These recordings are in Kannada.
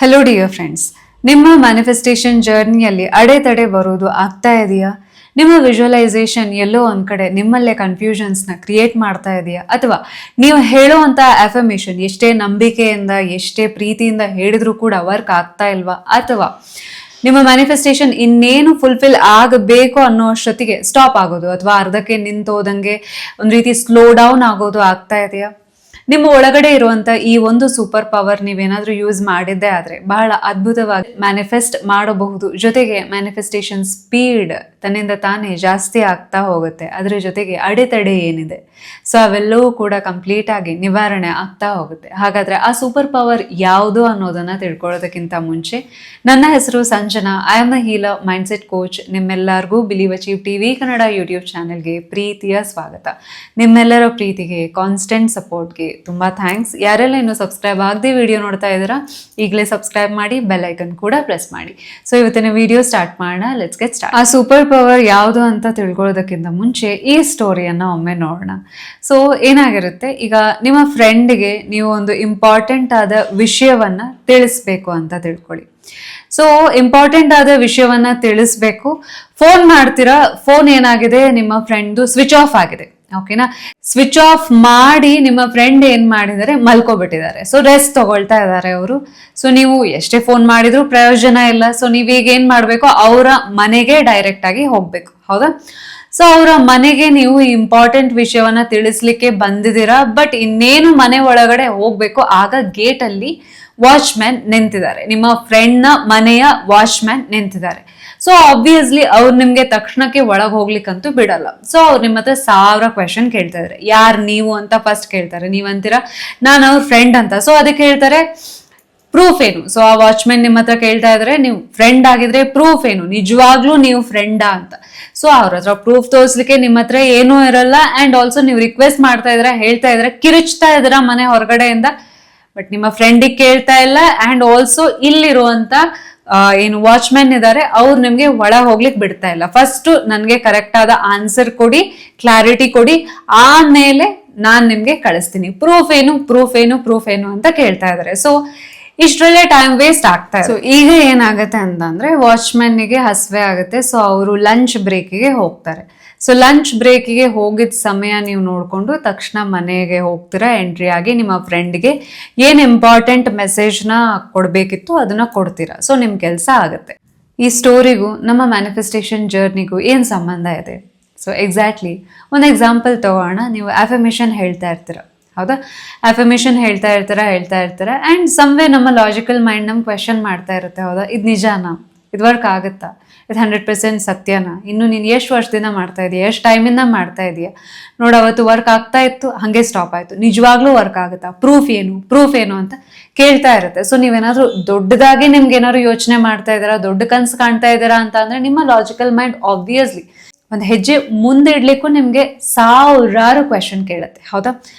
ಹಲೋ ಡಿಯರ್ ಫ್ರೆಂಡ್ಸ್, ನಿಮ್ಮ ಮ್ಯಾನಿಫೆಸ್ಟೇಷನ್ ಜರ್ನಿಯಲ್ಲಿ ಅಡೆತಡೆ ಬರೋದು ಆಗ್ತಾ ಇದೆಯಾ? ನಿಮ್ಮ ವಿಜುವಲೈಸೇಷನ್ ಎಲ್ಲೋ ಒಂದ್ ಕಡೆ ನಿಮ್ಮಲ್ಲೇ ಕನ್ಫ್ಯೂಷನ್ಸ್ನ ಕ್ರಿಯೇಟ್ ಮಾಡ್ತಾ ಇದೆಯಾ? ಅಥವಾ ನೀವು ಹೇಳುವಂತ ಅಫರ್ಮೇಷನ್ ಎಷ್ಟೇ ನಂಬಿಕೆಯಿಂದ ಎಷ್ಟೇ ಪ್ರೀತಿಯಿಂದ ಹೇಳಿದ್ರೂ ಕೂಡ ವರ್ಕ್ ಆಗ್ತಾ ಇಲ್ವಾ? ಅಥವಾ ನಿಮ್ಮ ಮ್ಯಾನಿಫೆಸ್ಟೇಷನ್ ಇನ್ನೇನು ಫುಲ್ಫಿಲ್ ಆಗಬೇಕು ಅನ್ನೋ ಅಷ್ಟೊತ್ತಿಗೆ ಸ್ಟಾಪ್ ಆಗೋದು ಅಥವಾ ಅರ್ಧಕ್ಕೆ ನಿಂತೋದಂಗೆ ಒಂದು ರೀತಿ ಸ್ಲೋ ಡೌನ್ ಆಗೋದು ಆಗ್ತಾ ಇದೆಯಾ? ನಿಮ್ಮ ಒಳಗಡೆ ಇರುವಂತ ಈ ಒಂದು ಸೂಪರ್ ಪವರ್ ನೀವೇನಾದ್ರೂ ಯೂಸ್ ಮಾಡಿದ್ದೇ ಆದ್ರೆ ಬಹಳ ಅದ್ಭುತವಾಗಿ ಮ್ಯಾನಿಫೆಸ್ಟ್ ಮಾಡಬಹುದು. ಜೊತೆಗೆ ಮ್ಯಾನಿಫೆಸ್ಟೇಷನ್ ಸ್ಪೀಡ್ ತನ್ನಿಂದ ತಾನೇ ಜಾಸ್ತಿ ಆಗ್ತಾ ಹೋಗುತ್ತೆ. ಅದ್ರ ಜೊತೆಗೆ ಅಡೆತಡೆ ಏನಿದೆ ಸೊ ಅವೆಲ್ಲವೂ ಕೂಡ ಕಂಪ್ಲೀಟ್ ಆಗಿ ನಿವಾರಣೆ ಆಗ್ತಾ ಹೋಗುತ್ತೆ. ಹಾಗಾದ್ರೆ ಆ ಸೂಪರ್ ಪವರ್ ಯಾವುದು ಅನ್ನೋದನ್ನ ತಿಳ್ಕೊಳ್ಳೋದಕ್ಕಿಂತ ಮುಂಚೆ, ನನ್ನ ಹೆಸರು Sanjana. I am a healer mindset coach. ನಿಮ್ಮೆಲ್ಲರಿಗೂ believe achieve TV Kannada YouTube ಚಾನೆಲ್ಗೆ ಪ್ರೀತಿಯ ಸ್ವಾಗತ. ನಿಮ್ಮೆಲ್ಲರ ಪ್ರೀತಿಗೆ, ಕಾನ್ಸ್ಟೆಂಟ್ ಸಪೋರ್ಟ್ಗೆ ತುಂಬಾ ಥ್ಯಾಂಕ್ಸ್. ಯಾರೆಲ್ಲ ಇನ್ನು ಸಬ್ಸ್ಕ್ರೈಬ್ ಆಗದೆ ವಿಡಿಯೋ ನೋಡ್ತಾ ಇದ್ದೀರಾ, ಈಗಲೇ ಸಬ್ಸ್ಕ್ರೈಬ್ ಮಾಡಿ, ಬೆಲ್ ಐಕನ್ ಕೂಡ ಪ್ರೆಸ್ ಮಾಡಿ. ಸೊ ಇವತ್ತಿನ ವಿಡಿಯೋ ಸ್ಟಾರ್ಟ್ ಮಾಡೋಣ. Let's get start. ಆ ಸೂಪರ್ ಪವರ್ ಯಾವುದು ಅಂತ ತಿಳ್ಕೊಳ್ಳೋದಕ್ಕಿಂತ ಮುಂಚೆ ಈ ಸ್ಟೋರಿಯನ್ನ ಒಮ್ಮೆ ನೋಡೋಣ. ಸೊ ಏನಾಗಿರುತ್ತೆ, ಈಗ ನಿಮ್ಮ ಫ್ರೆಂಡ್ಗೆ ನೀವು ಒಂದು ಇಂಪಾರ್ಟೆಂಟ್ ಆದ ವಿಷಯವನ್ನ ತಿಳಿಸ್ಬೇಕು ಅಂತ ತಿಳ್ಕೊಳ್ಳಿ. ಸೊ ಇಂಪಾರ್ಟೆಂಟ್ ಆದ ವಿಷಯವನ್ನ ತಿಳಿಸ್ಬೇಕು, ಫೋನ್ ಮಾಡ್ತೀರಾ, ಫೋನ್ ಏನಾಗಿದೆ, ನಿಮ್ಮ ಫ್ರೆಂಡ್ದು ಸ್ವಿಚ್ ಆಫ್ ಆಗಿದೆ. ಓಕೆನಾ? ಸ್ವಿಚ್ ಆಫ್ ಮಾಡಿ ನಿಮ್ಮ ಫ್ರೆಂಡ್ ಏನ್ ಮಾಡಿದ್ದಾರೆ, ಮಲ್ಕೋಬಿಟ್ಟಿದ್ದಾರೆ. ಸೊ ರೆಸ್ಟ್ ತಗೊಳ್ತಾ ಇದ್ದಾರೆ ಅವರು. ಸೊ ನೀವು ಎಷ್ಟೇ ಫೋನ್ ಮಾಡಿದ್ರು ಪ್ರಯೋಜನ ಇಲ್ಲ. ಸೊ ನೀವೀಗ ಏನ್ ಮಾಡ್ಬೇಕು, ಅವರ ಮನೆಗೆ ಡೈರೆಕ್ಟ್ ಆಗಿ ಹೋಗ್ಬೇಕು. ಹೌದಾ? ಸೊ ಅವರ ಮನೆಗೆ ನೀವು ಇಂಪಾರ್ಟೆಂಟ್ ವಿಷಯವನ್ನ ತಿಳಿಸ್ಲಿಕ್ಕೆ ಬಂದಿದ್ದೀರಾ. ಬಟ್ ಇನ್ನೇನು ಮನೆ ಒಳಗಡೆ ಹೋಗ್ಬೇಕು, ಆಗ ಗೇಟ್ ಅಲ್ಲಿ ವಾಚ್ಮ್ಯಾನ್ ನಿಂತಿದ್ದಾರೆ. ನಿಮ್ಮ ಫ್ರೆಂಡ್ ನ ಮನೆಯ ವಾಚ್ಮ್ಯಾನ್ ನಿಂತಿದ್ದಾರೆ. ಸೊ ಆಬ್ವಿಯಸ್ಲಿ ಅವ್ರು ನಿಮ್ಗೆ ತಕ್ಷಣಕ್ಕೆ ಒಳಗೆ ಹೋಗ್ಲಿಕ್ಕಂತೂ ಬಿಡಲ್ಲ. ಸೊ ಅವ್ರು ನಿಮ್ಮ ಹತ್ರ 1000 ಕ್ವೆಶನ್ ಕೇಳ್ತಾ ಇದಾರೆ. ಯಾರು ನೀವು ಅಂತ ಫಸ್ಟ್ ಕೇಳ್ತಾರೆ. ನೀವಂತೀರಾ ನಾನು ಅವ್ರ ಫ್ರೆಂಡ್ ಅಂತ. ಸೊ ಅದಕ್ಕೆ ಹೇಳ್ತಾರೆ ಪ್ರೂಫ್ ಏನು? ಸೊ ಆ ವಾಚ್ಮ್ಯಾನ್ ನಿಮ್ಮ ಹತ್ರ ಕೇಳ್ತಾ ಇದ್ರೆ, ನೀವು ಫ್ರೆಂಡ್ ಆಗಿದ್ರೆ ಪ್ರೂಫ್ ಏನು, ನಿಜವಾಗ್ಲೂ ನೀವು ಫ್ರೆಂಡಾ ಅಂತ. ಸೊ ಅವ್ರ ಹತ್ರ ಪ್ರೂಫ್ ತೋರಿಸ್ಲಿಕ್ಕೆ ನಿಮ್ಮ ಹತ್ರ ಏನೂ ಇರಲ್ಲ. ಅಂಡ್ ಆಲ್ಸೋ ನೀವು ರಿಕ್ವೆಸ್ಟ್ ಮಾಡ್ತಾ ಇದ್ರ, ಹೇಳ್ತಾ ಇದ್ರೆ, ಕಿರುಚ್ತಾ ಇದ್ರ ಮನೆ ಹೊರಗಡೆಯಿಂದ, ಬಟ್ ನಿಮ್ಮ ಫ್ರೆಂಡಿಗೆ ಕೇಳ್ತಾ ಇಲ್ಲ. ಅಂಡ್ ಆಲ್ಸೋ ಇಲ್ಲಿರುವಂತ ಏನು ವಾಚ್ಮ್ಯಾನ್ ಇದ್ದಾರೆ, ಅವ್ರು ನಿಮ್ಗೆ ಒಳ ಹೋಗ್ಲಿಕ್ಕೆ ಬಿಡ್ತಾ ಇಲ್ಲ. ಫಸ್ಟ್ ನನ್ಗೆ ಕರೆಕ್ಟ್ ಆದ ಆನ್ಸರ್ ಕೊಡಿ, ಕ್ಲಾರಿಟಿ ಕೊಡಿ, ಆಮೇಲೆ ನಾನ್ ನಿಮ್ಗೆ ಕಳಿಸ್ತೀನಿ. ಪ್ರೂಫ್ ಏನು, ಪ್ರೂಫ್ ಏನು, ಪ್ರೂಫ್ ಏನು ಅಂತ ಕೇಳ್ತಾ ಇದಾರೆ. ಸೊ ಇಷ್ಟರಲ್ಲೇ ಟೈಮ್ ವೇಸ್ಟ್ ಆಗ್ತಾ ಇದೆ. ಸೊ ಈಗ ಏನಾಗುತ್ತೆ ಅಂತಂದ್ರೆ, ವಾಚ್ಮ್ಯಾನ್ಗೆ ಹಸ್ವೆ ಆಗುತ್ತೆ. ಸೊ ಅವರು ಲಂಚ್ ಬ್ರೇಕಿಗೆ ಹೋಗ್ತಾರೆ. ಸೊ ಲಂಚ್ ಬ್ರೇಕಿಗೆ ಹೋಗಿದ ಸಮಯ ನೀವು ನೋಡ್ಕೊಂಡು ತಕ್ಷಣ ಮನೆಗೆ ಹೋಗ್ತೀರಾ. ಎಂಟ್ರಿ ಆಗಿ ನಿಮ್ಮ ಫ್ರೆಂಡ್ಗೆ ಏನ್ ಇಂಪಾರ್ಟೆಂಟ್ ಮೆಸೇಜ್ನ ಕೊಡ್ಬೇಕಿತ್ತು ಅದನ್ನ ಕೊಡ್ತೀರಾ. ಸೊ ನಿಮ್ ಕೆಲಸ ಆಗುತ್ತೆ. ಈ ಸ್ಟೋರಿಗೂ ನಮ್ಮ ಮ್ಯಾನಿಫೆಸ್ಟೇಷನ್ ಜರ್ನಿಗೂ ಏನ್ ಸಂಬಂಧ ಇದೆ? ಸೊ ಎಕ್ಸಾಕ್ಟ್ಲಿ ಒಂದು ಎಕ್ಸಾಂಪಲ್ ತಗೋಣ. ನೀವು ಅಫರ್ಮೇಷನ್ ಹೇಳ್ತಾ ಇರ್ತೀರ, ಹೌದಾ? ಅಫರ್ಮೇಷನ್ ಹೇಳ್ತಾ ಇರ್ತಾರ ಅಂಡ್ ಸಮ್ವೇ ನಮ್ಮ ಲಾಜಿಕಲ್ ಮೈಂಡ್ ನಮ್ಗೆ ಕ್ವೆಶನ್ ಮಾಡ್ತಾ ಇರುತ್ತೆ, ಹೌದಾ, ಇದು ನಿಜಾನಾ, ಇದು ವರ್ಕ್ ಆಗುತ್ತಾ, ಇದು 100% ಸತ್ಯನಾ, ಇನ್ನು ನೀನು ಎಷ್ಟು ವರ್ಷದಿಂದ ಮಾಡ್ತಾ ಇದೀಯ, ಎಷ್ಟು ಟೈಮಿಂದ ಮಾಡ್ತಾ ಇದೀಯ, ನೋಡ ಅವತ್ತು ವರ್ಕ್ ಆಗ್ತಾ ಇತ್ತು, ಹಂಗೆ ಸ್ಟಾಪ್ ಆಯ್ತು, ನಿಜವಾಗ್ಲೂ ವರ್ಕ್ ಆಗುತ್ತಾ, ಪ್ರೂಫ್ ಏನು, ಪ್ರೂಫ್ ಏನು ಅಂತ ಕೇಳ್ತಾ ಇರುತ್ತೆ. ಸೊ ನೀವೇನಾದ್ರೂ ದೊಡ್ಡದಾಗಿ ನಿಮ್ಗೆ ಏನಾದ್ರು ಯೋಚನೆ ಮಾಡ್ತಾ ಇದ್ದೀರಾ, ದೊಡ್ಡ ಕನ್ಸು ಕಾಣ್ತಾ ಇದ್ದೀರಾ ಅಂತ ಅಂದ್ರೆ ನಿಮ್ಮ ಲಾಜಿಕಲ್ ಮೈಂಡ್ ಆಬ್ವಿಯಸ್ಲಿ ಒಂದು ಹೆಜ್ಜೆ ಮುಂದೆ ಇಡ್ಲಿಕ್ಕೂ ನಿಮ್ಗೆ 1000 ಕ್ವೆಶನ್ ಕೇಳುತ್ತೆ, ಹೌದಾ?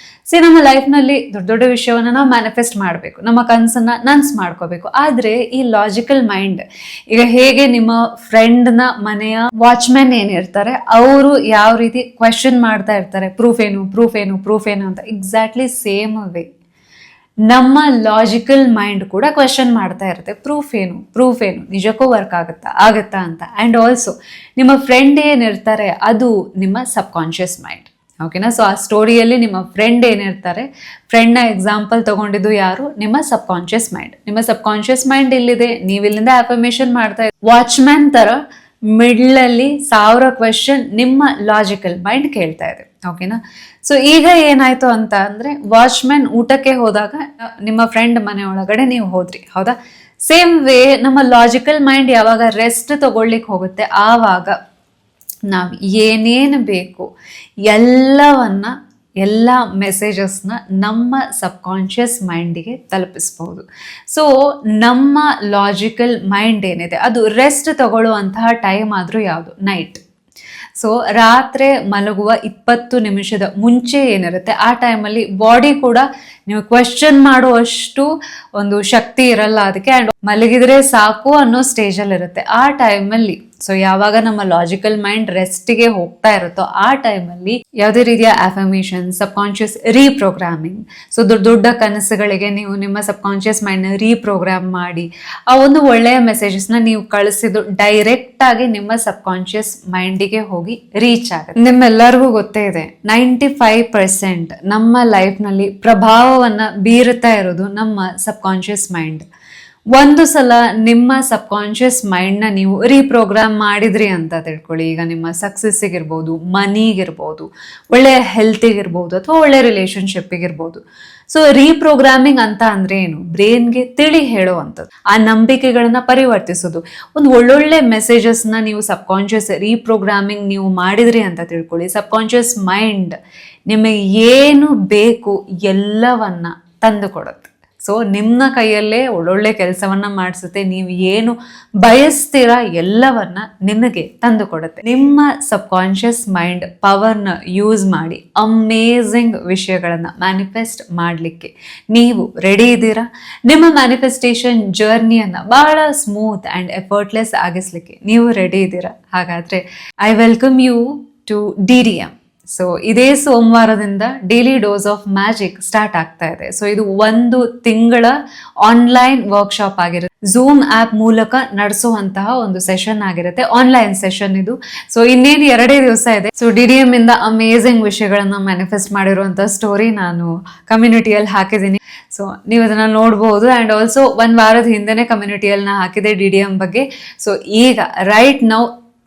ಸಿ ನಮ್ಮ ಲೈಫ್ನಲ್ಲಿ ದೊಡ್ಡ ದೊಡ್ಡ ವಿಷಯವನ್ನ ನಾವು ಮ್ಯಾನಿಫೆಸ್ಟ್ ಮಾಡಬೇಕು, ನಮ್ಮ ಕನಸನ್ನ ನನ್ಸ್ ಮಾಡ್ಕೋಬೇಕು. ಆದ್ರೆ ಈ ಲಾಜಿಕಲ್ ಮೈಂಡ್, ಈಗ ಹೇಗೆ ನಿಮ್ಮ ಫ್ರೆಂಡ್ನ ಮನೆಯ ವಾಚ್ಮ್ಯಾನ್ ಏನಿರ್ತಾರೆ ಅವರು ಯಾವ ರೀತಿ ಕ್ವೆಶನ್ ಮಾಡ್ತಾ ಇರ್ತಾರೆ, ಪ್ರೂಫ್ ಏನು, ಪ್ರೂಫ್ ಏನು, ಪ್ರೂಫ್ ಏನು ಅಂತ, ಎಕ್ಸಾಕ್ಟ್ಲಿ ಸೇಮ್ ವೇ ನಮ್ಮ ಲಾಜಿಕಲ್ ಮೈಂಡ್ ಕೂಡ ಕ್ವೆಶನ್ ಮಾಡ್ತಾ ಇರುತ್ತೆ, ಪ್ರೂಫ್ ಏನು, ಪ್ರೂಫ್ ಏನು, ನಿಜಕ್ಕೂ ವರ್ಕ್ ಆಗತ್ತಾ ಅಂತ. ಅಂಡ್ ಆಲ್ಸೋ ನಿಮ್ಮ ಫ್ರೆಂಡ್ ಏನಿರ್ತಾರೆ ಅದು ನಿಮ್ಮ ಸಬ್ ಕಾನ್ಶಿಯಸ್ ಮೈಂಡ್. ಓಕೆನಾ? ಸೊ ಆ ಸ್ಟೋರಿಯಲ್ಲಿ ನಿಮ್ಮ ಫ್ರೆಂಡ್ ಏನಿರ್ತಾರೆ, ಫ್ರೆಂಡ್ನ ಎಕ್ಸಾಂಪಲ್ ತಗೊಂಡಿದ್ದು ಯಾರು? ನಿಮ್ಮ ಸಬ್ ಕಾನ್ಶಿಯಸ್ ಮೈಂಡ್. ನಿಮ್ಮ ಸಬ್ ಕಾನ್ಶಿಯಸ್ ಮೈಂಡ್ ಇಲ್ಲಿದೆ, ನೀವು ಇಲ್ಲಿಂದ ಅಫರ್ಮೇಷನ್ ಮಾಡ್ತಾ ಇದ್ದೀರಿ. ವಾಚ್ಮ್ಯಾನ್ ತರ ಮಿಡ್ಲ್ ಅಲ್ಲಿ 1000 ಕ್ವೆಶನ್ ನಿಮ್ಮ ಲಾಜಿಕಲ್ ಮೈಂಡ್ ಕೇಳ್ತಾ ಇದೆ. ಓಕೆನಾ? ಸೊ ಈಗ ಏನಾಯ್ತು ಅಂತ ಅಂದ್ರೆ, ವಾಚ್ಮ್ಯಾನ್ ಊಟಕ್ಕೆ ಹೋದಾಗ ನಿಮ್ಮ ಫ್ರೆಂಡ್ ಮನೆ ಒಳಗಡೆ ನೀವು ಹೋದ್ರಿ, ಹೌದಾ? ಸೇಮ್ ವೇ ನಮ್ಮ ಲಾಜಿಕಲ್ ಮೈಂಡ್ ಯಾವಾಗ ರೆಸ್ಟ್ ತಗೊಳ್ಲಿಕ್ಕೆ ಹೋಗುತ್ತೆ, ಆವಾಗ ನಾವು ಏನೇನು ಬೇಕು ಎಲ್ಲ ಮೆಸೇಜಸ್ನ ನಮ್ಮ ಸಬ್ ಕಾನ್ಷಿಯಸ್ ಮೈಂಡಿಗೆ ತಲುಪಿಸ್ಬಹುದು. ಸೊ ನಮ್ಮ ಲಾಜಿಕಲ್ ಮೈಂಡ್ ಏನಿದೆ ಅದು ರೆಸ್ಟ್ ತಗೊಳ್ಳುವಂತಹ ಟೈಮ್ ಆದರೂ ಯಾವುದು? ನೈಟ್. ಸೊ ರಾತ್ರಿ ಮಲಗುವ 20 ನಿಮಿಷದ ಮುಂಚೆ ಏನಿರುತ್ತೆ ಆ ಟೈಮಲ್ಲಿ ಬಾಡಿ ಕೂಡ ನೀವು ಕ್ವೆಶ್ಚನ್ ಮಾಡುವಷ್ಟು ಒಂದು ಶಕ್ತಿ ಇರಲ್ಲ ಅದಕ್ಕೆ. ಆ್ಯಂಡ್ ಮಲಗಿದ್ರೆ ಸಾಕು ಅನ್ನೋ ಸ್ಟೇಜಲ್ಲಿ ಇರುತ್ತೆ. ಆ ಟೈಮಲ್ಲಿ ಸೊ ಯಾವಾಗ ನಮ್ಮ ಲಾಜಿಕಲ್ ಮೈಂಡ್ ರೆಸ್ಟ್ಗೆ ಹೋಗ್ತಾ ಇರುತ್ತೋ ಆ ಟೈಮಲ್ಲಿ ಯಾವುದೇ ರೀತಿಯ ಅಫರ್ಮೇಷನ್, ಸಬ್ ಕಾನ್ಶಿಯಸ್ ರೀಪ್ರೋಗ್ರಾಮಿಂಗ್, ಸೊ ದೊಡ್ಡ ದೊಡ್ಡ ಕನಸುಗಳಿಗೆ ನೀವು ನಿಮ್ಮ ಸಬ್ ಕಾನ್ಶಿಯಸ್ ಮೈಂಡ್ನ ರೀಪ್ರೋಗ್ರಾಮ್ ಮಾಡಿ ಆ ಒಂದು ಒಳ್ಳೆಯ ಮೆಸೇಜಸ್ನ ನೀವು ಕಳಿಸಿದ್ದು ಡೈರೆಕ್ಟ್ ಆಗಿ ನಿಮ್ಮ ಸಬ್ ಕಾನ್ಶಿಯಸ್ ಮೈಂಡಿಗೆ ಹೋಗಿ ರೀಚ್ ಆಗುತ್ತೆ. ನಿಮ್ಮೆಲ್ಲರಿಗೂ ಗೊತ್ತೇ ಇದೆ 95% ನಮ್ಮ ಲೈಫ್ನಲ್ಲಿ ಪ್ರಭಾವವನ್ನ ಬೀರುತ್ತಾ ಇರೋದು ನಮ್ಮ ಸಬ್ ಕಾನ್ಶಿಯಸ್ ಮೈಂಡ್. ಒಂದು ಸಲ ನಿಮ್ಮ ಸಬ್ ಕಾನ್ಶಿಯಸ್ ಮೈಂಡ್ನ ನೀವು ರೀಪ್ರೋಗ್ರಾಮ್ ಮಾಡಿದ್ರಿ ಅಂತ ತಿಳ್ಕೊಳ್ಳಿ, ಈಗ ನಿಮ್ಮ ಸಕ್ಸಸ್ಸಿಗಿರ್ಬೋದು, ಮನಿಗಿರ್ಬೋದು, ಒಳ್ಳೆಯ ಹೆಲ್ತಿಗಿರ್ಬೋದು, ಅಥವಾ ಒಳ್ಳೆಯ ರಿಲೇಶನ್ಶಿಪ್ಪಿಗಿರ್ಬೋದು. ಸೊ ರೀಪ್ರೋಗ್ರಾಮಿಂಗ್ ಅಂತ ಅಂದ್ರೆ ಏನು? ಬ್ರೈನ್ಗೆ ತಿಳಿ ಹೇಳುವಂಥದ್ದು, ಆ ನಂಬಿಕೆಗಳನ್ನ ಪರಿವರ್ತಿಸೋದು. ಒಂದು ಒಳ್ಳೊಳ್ಳೆ ಮೆಸೇಜಸ್ನ ನೀವು ಸಬ್ ಕಾನ್ಶಿಯಸ್ ರೀಪ್ರೋಗ್ರಾಮಿಂಗ್ ನೀವು ಮಾಡಿದ್ರಿ ಅಂತ ತಿಳ್ಕೊಳ್ಳಿ, ಸಬ್ ಕಾನ್ಶಿಯಸ್ ಮೈಂಡ್ ನಿಮಗೆ ಏನು ಬೇಕು ಎಲ್ಲವನ್ನ ತಂದು ಕೊಡುತ್ತೆ. ಸೊ ನಿಮ್ಮ ಕೈಯಲ್ಲೇ ಒಳ್ಳೊಳ್ಳೆ ಕೆಲಸವನ್ನ ಮಾಡಿಸುತ್ತೆ. ನೀವು ಏನು ಬಯಸ್ತೀರಾ ಎಲ್ಲವನ್ನ ನಿಮಗೆ ತಂದು ಕೊಡುತ್ತೆ. ನಿಮ್ಮ ಸಬ್ ಕಾನ್ಶಿಯಸ್ ಮೈಂಡ್ ಪವರ್ನ ಯೂಸ್ ಮಾಡಿ ಅಮೇಝಿಂಗ್ ವಿಷಯಗಳನ್ನ ಮ್ಯಾನಿಫೆಸ್ಟ್ ಮಾಡಲಿಕ್ಕೆ ನೀವು ರೆಡಿ ಇದ್ದೀರಾ? ನಿಮ್ಮ ಮ್ಯಾನಿಫೆಸ್ಟೇಷನ್ ಜರ್ನಿಯನ್ನ ಬಹಳ ಸ್ಮೂತ್ ಆ್ಯಂಡ್ ಎಫರ್ಟ್ಲೆಸ್ ಆಗಿಸ್ಲಿಕ್ಕೆ ನೀವು ರೆಡಿ ಇದ್ದೀರಾ? ಹಾಗಾದ್ರೆ I welcome you to DDM. So ಇದೇ ಸೋಮವಾರದಿಂದ daily dose of magic start ಆಗ್ತಾ ಇದೆ. ಸೊ ಇದು 1 ತಿಂಗಳ ಆನ್ಲೈನ್ ವರ್ಕ್ಶಾಪ್ ಆಗಿರುತ್ತೆ. ಝೂಮ್ ಆ್ಯಪ್ ಮೂಲಕ ನಡೆಸುವಂತಹ ಒಂದು ಸೆಷನ್ ಆಗಿರುತ್ತೆ, ಆನ್ಲೈನ್ ಸೆಷನ್ ಇದು. ಸೊ ಇನ್ನೇನು 2 ದಿವಸ ಇದೆ. ಸೊ DDM ಇಂದ ಅಮೇಝಿಂಗ್ ವಿಷಯಗಳನ್ನ ಮ್ಯಾನಿಫೆಸ್ಟ್ ಮಾಡಿರುವಂಥ ಸ್ಟೋರಿ ನಾನು ಕಮ್ಯುನಿಟಿಯಲ್ಲಿ ಹಾಕಿದ್ದೀನಿ. ಸೊ ನೀವು ಅದನ್ನ ನೋಡ್ಬೋದು. ಆ್ಯಂಡ್ ಆಲ್ಸೋ 1 ವಾರದ ಹಿಂದೆನೇ ಕಮ್ಯುನಿಟಿಯಲ್ಲಿ ನಾ ಹಾಕಿದೆ DDM ಬಗ್ಗೆ. ಸೊ ಈಗ ರೈಟ್ ನೌ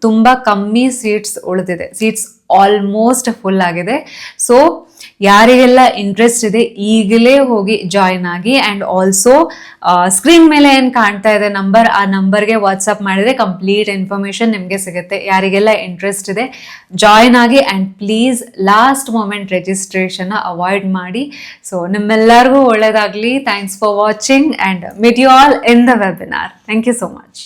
ತುಂಬ ಕಮ್ಮಿ ಸೀಟ್ಸ್ ಉಳಿದಿದೆ. ಸೀಟ್ಸ್ ಆಲ್ಮೋಸ್ಟ್ ಫುಲ್ ಆಗಿದೆ. ಸೊ ಯಾರಿಗೆಲ್ಲ ಇಂಟ್ರೆಸ್ಟ್ ಇದೆ ಈಗಲೇ ಹೋಗಿ ಜಾಯಿನ್ ಆಗಿ. ಆ್ಯಂಡ್ ಆಲ್ಸೋ ಸ್ಕ್ರೀನ್ ಮೇಲೆ ಏನು ಕಾಣ್ತಾ ಇದೆ ನಂಬರ್, ಆ ನಂಬರ್ಗೆ ವಾಟ್ಸಪ್ ಮಾಡಿದರೆ ಕಂಪ್ಲೀಟ್ ಇನ್ಫಾರ್ಮೇಷನ್ ನಿಮಗೆ ಸಿಗುತ್ತೆ. ಯಾರಿಗೆಲ್ಲ ಇಂಟ್ರೆಸ್ಟ್ ಇದೆ ಜಾಯಿನ್ ಆಗಿ. ಆ್ಯಂಡ್ ಪ್ಲೀಸ್ ಲಾಸ್ಟ್ ಮೊಮೆಂಟ್ ರಿಜಿಸ್ಟ್ರೇಷನ್ನ ಅವಾಯ್ಡ್ ಮಾಡಿ. ಸೊ ನಿಮ್ಮೆಲ್ಲರಿಗೂ ಒಳ್ಳೆಯದಾಗಲಿ. Thanks for watching and meet you all in the webinar. Thank you so much.